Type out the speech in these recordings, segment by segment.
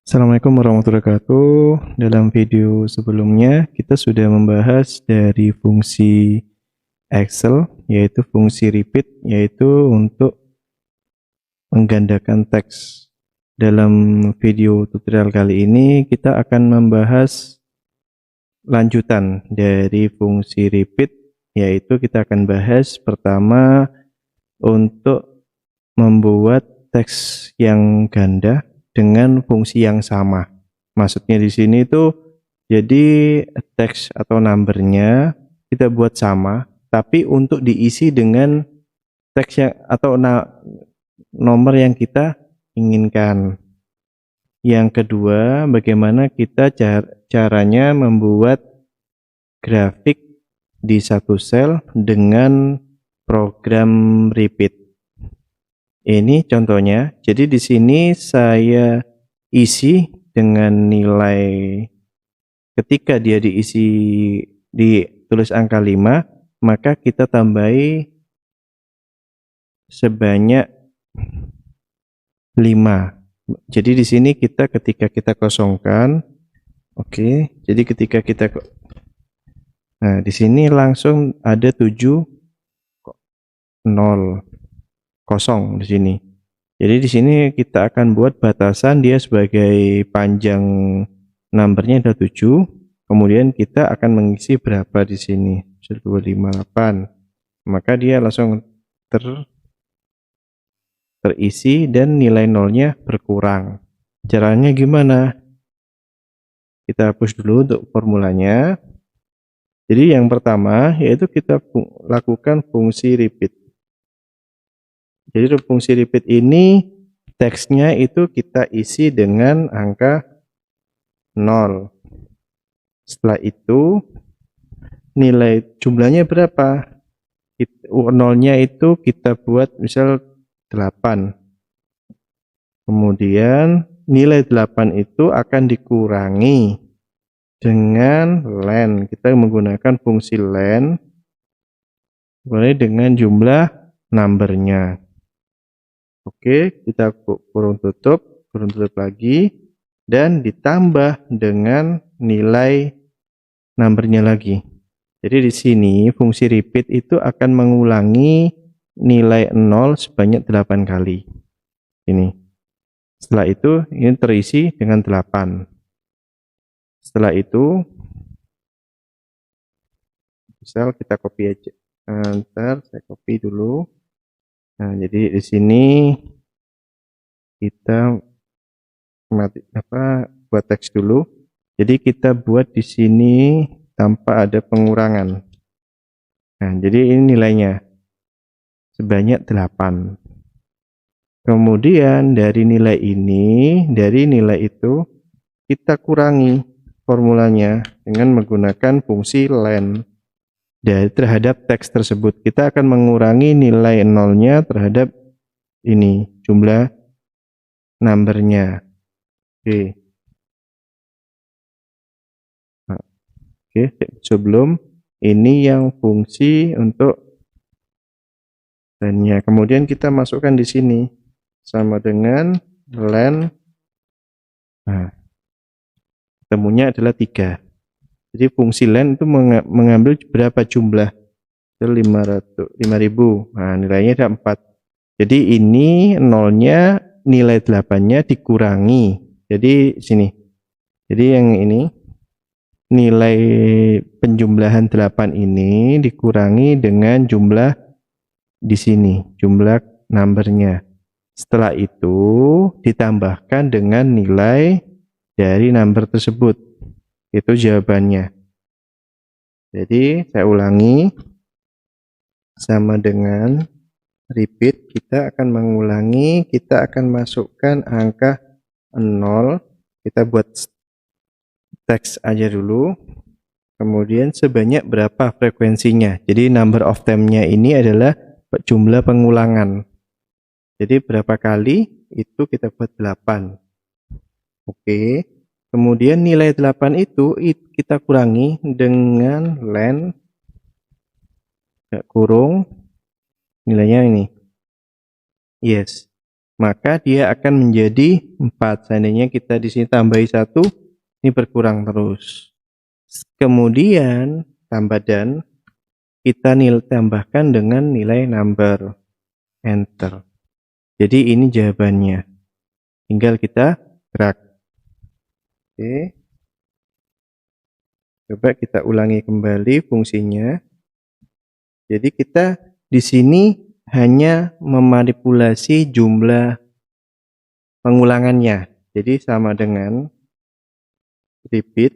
Assalamualaikum warahmatullahi wabarakatuh. Dalam video sebelumnya, kita sudah membahas dari fungsi Excel, yaitu fungsi repeat, yaitu untuk menggandakan teks. Dalam video tutorial kali ini, kita akan membahas lanjutan dari fungsi repeat, yaitu kita akan bahas pertama untuk membuat teks yang ganda dengan fungsi yang sama. Maksudnya di sini itu jadi teks atau numbernya kita buat sama, tapi untuk diisi dengan teks yang atau nomor yang kita inginkan. Yang kedua, bagaimana kita caranya membuat grafik di satu sel dengan program repeat. Ini contohnya. Jadi di sini saya isi dengan nilai ketika dia ditulis angka 5, maka kita tambahi sebanyak 5. Jadi di sini ketika kita kosongkan, oke. Jadi ketika kita nah, di sini langsung ada 7 0 kosong di sini. Jadi di sini kita akan buat batasan dia sebagai panjang numbernya ada 7. Kemudian kita akan mengisi berapa di sini? 258. Maka dia langsung terisi dan nilai nolnya berkurang. Caranya gimana? Kita hapus dulu untuk formulanya. Jadi yang pertama yaitu kita lakukan fungsi repeat. Jadi fungsi repeat ini teksnya itu kita isi dengan angka 0. Setelah itu nilai jumlahnya berapa? Nolnya itu kita buat misal 8. Kemudian nilai 8 itu akan dikurangi dengan len. Kita menggunakan fungsi len dengan jumlah numbernya. Oke, kita kurung tutup lagi, dan ditambah dengan nilai numbernya lagi. Jadi di sini fungsi repeat itu akan mengulangi nilai 0 sebanyak 8 kali. Ini. Setelah itu ini terisi dengan 8. Setelah itu misal kita copy aja. Ntar saya copy dulu. Nah, jadi di sini kita buat teks dulu. Jadi kita buat di sini tanpa ada pengurangan. Nah, jadi ini nilainya sebanyak 8. Kemudian dari nilai itu kita kurangi formulanya dengan menggunakan fungsi len. Dari terhadap teks tersebut kita akan mengurangi nilai nolnya terhadap ini jumlah numbernya. Oke. Nah, oke, sebelum ini yang fungsi untuk lennya. Kemudian kita masukkan di sini sama dengan len. Nah, temunya adalah 3. Jadi fungsi len itu mengambil berapa jumlah? 5000. Nah, nilainya ada 4. Jadi ini nolnya nilai 8-nya dikurangi. Jadi sini. Jadi yang ini nilai penjumlahan 8 ini dikurangi dengan jumlah di sini, jumlah numbernya. Setelah itu ditambahkan dengan nilai dari number tersebut. Itu jawabannya. Jadi saya ulangi, sama dengan repeat, kita akan mengulangi, kita akan masukkan angka 0, kita buat teks aja dulu, kemudian sebanyak berapa frekuensinya. Jadi number of time-nya ini adalah jumlah pengulangan. Jadi berapa kali itu kita buat 8. Oke. Kemudian nilai 8 itu kita kurangi dengan len kurung nilainya ini. Yes. maka dia akan menjadi 4. Seandainya kita di sini tambahi 1, ini berkurang terus. Kemudian tambah dan kita tambahkan dengan nilai number, enter. Jadi ini jawabannya, tinggal kita drag. Oke, coba kita ulangi kembali fungsinya. Jadi kita di sini hanya memanipulasi jumlah pengulangannya. Jadi sama dengan repeat,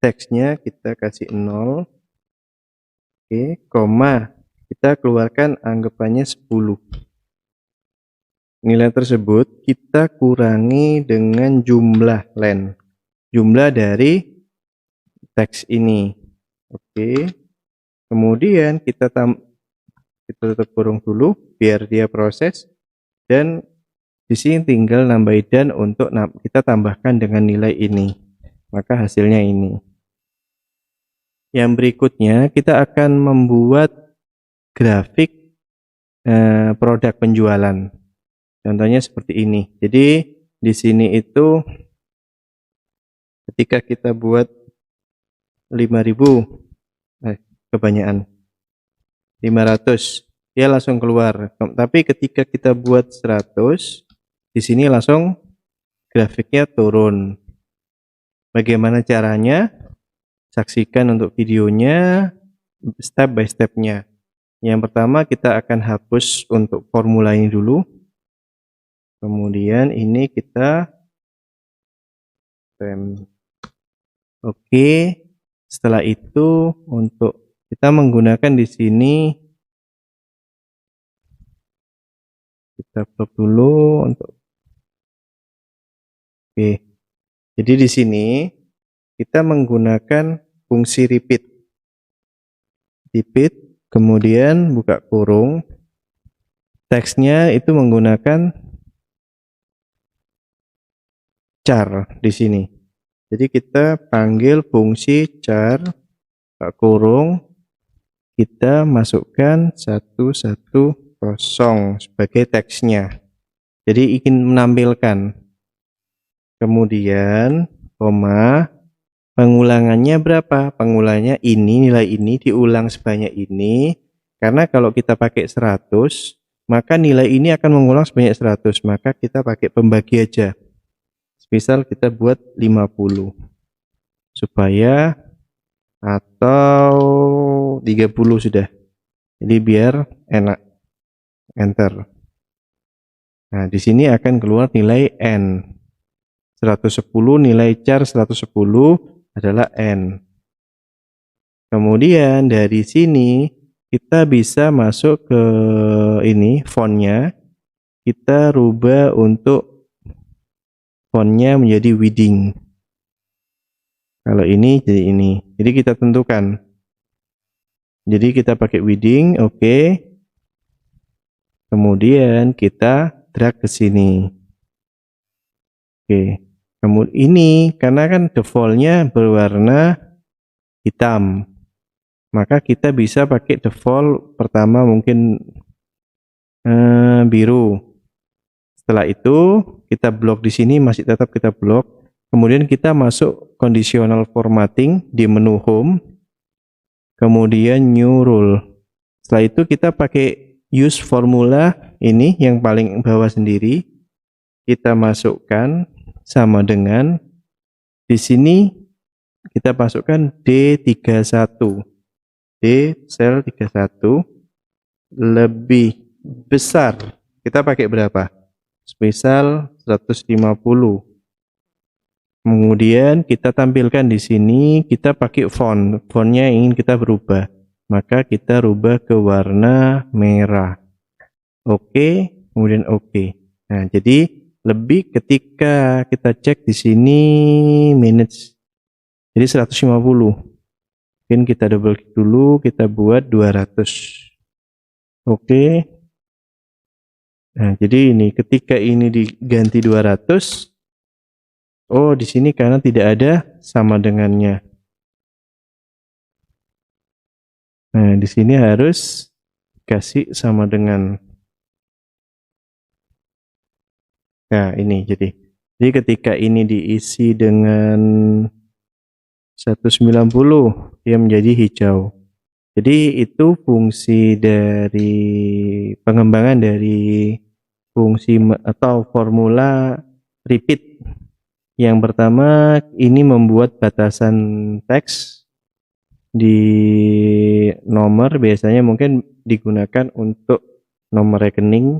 teksnya kita kasih 0. Oke, koma, kita keluarkan anggapannya 10. Nilai tersebut kita kurangi dengan jumlah len, jumlah dari teks ini. Oke, kemudian kita tutup kurung dulu biar dia proses, dan di sini tinggal nambahin dan untuk kita tambahkan dengan nilai ini, maka hasilnya ini. Yang berikutnya kita akan membuat grafik produk penjualan. Contohnya seperti ini. Jadi di sini itu ketika kita buat 5.000, kebanyakan 500, dia langsung keluar. Tapi ketika kita buat 100, di sini langsung grafiknya turun. Bagaimana caranya? Saksikan untuk videonya step by stepnya. Yang pertama kita akan hapus untuk formula ini dulu. Kemudian ini kita rem. Oke, setelah itu untuk kita menggunakan di sini, kita blok dulu untuk. Oke, jadi di sini kita menggunakan fungsi repeat, kemudian buka kurung, teksnya itu menggunakan char di sini. Jadi kita panggil fungsi char, buka kurung, kita masukkan 110 sebagai teksnya. Jadi ingin menampilkan. Kemudian koma, pengulangannya berapa? Pengulangannya ini, nilai ini diulang sebanyak ini. Karena kalau kita pakai 100, maka nilai ini akan mengulang sebanyak 100. Maka kita pakai pembagi aja. Misal kita buat 50 supaya, atau 30 sudah. Jadi biar enak, enter. Nah, di sini akan keluar nilai n. 110, nilai char 110 adalah n. Kemudian dari sini kita bisa masuk ke ini fontnya. Kita rubah untuk fontnya menjadi Wording. Kalau ini jadi ini. Jadi kita tentukan. Jadi kita pakai Wording, oke. Kemudian kita drag ke sini. Oke. Kemudian ini karena kan defaultnya berwarna hitam, maka kita bisa pakai default pertama mungkin biru. Setelah itu kita blok di sini, masih tetap kita blok. Kemudian kita masuk conditional formatting di menu home, kemudian new rule. Setelah itu kita pakai use formula ini yang paling bawah sendiri, kita masukkan sama dengan di sini kita masukkan D31, D sel 31 lebih besar. Kita pakai berapa? Misal 150. Kemudian kita tampilkan di sini, kita pakai fontnya ingin kita berubah, maka kita rubah ke warna merah. Oke, kemudian oke. Nah, jadi lebih ketika kita cek di sini minutes, jadi 150. Mungkin kita double klik dulu, kita buat 200. Oke. Nah, jadi ini ketika ini diganti 200, oh di sini karena tidak ada sama dengannya. Nah, di sini harus kasih sama dengan. Nah, ini jadi ketika ini diisi dengan 190, dia menjadi hijau. Jadi itu fungsi dari pengembangan dari fungsi atau formula repeat. Yang pertama, ini membuat batasan teks di nomor, biasanya mungkin digunakan untuk nomor rekening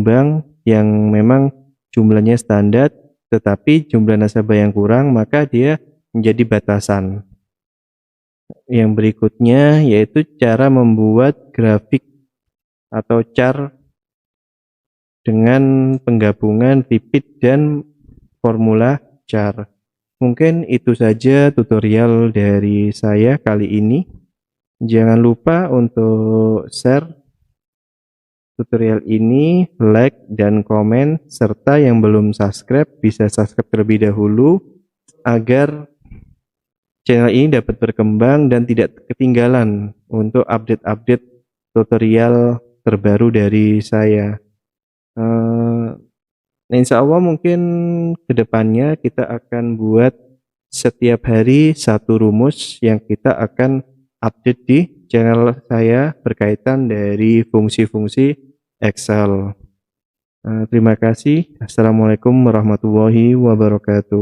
bank yang memang jumlahnya standar, tetapi jumlah nasabah yang kurang, maka dia menjadi batasan. Yang berikutnya yaitu cara membuat grafik atau chart dengan penggabungan repeat dan formula chart. Mungkin itu saja tutorial dari saya kali ini. Jangan lupa untuk share tutorial ini, like dan komen, serta yang belum subscribe bisa subscribe terlebih dahulu agar channel ini dapat berkembang dan tidak ketinggalan untuk update-update tutorial terbaru dari saya. Insya Allah mungkin kedepannya kita akan buat setiap hari satu rumus yang kita akan update di channel saya berkaitan dari fungsi-fungsi Excel. Terima kasih. Assalamualaikum warahmatullahi wabarakatuh.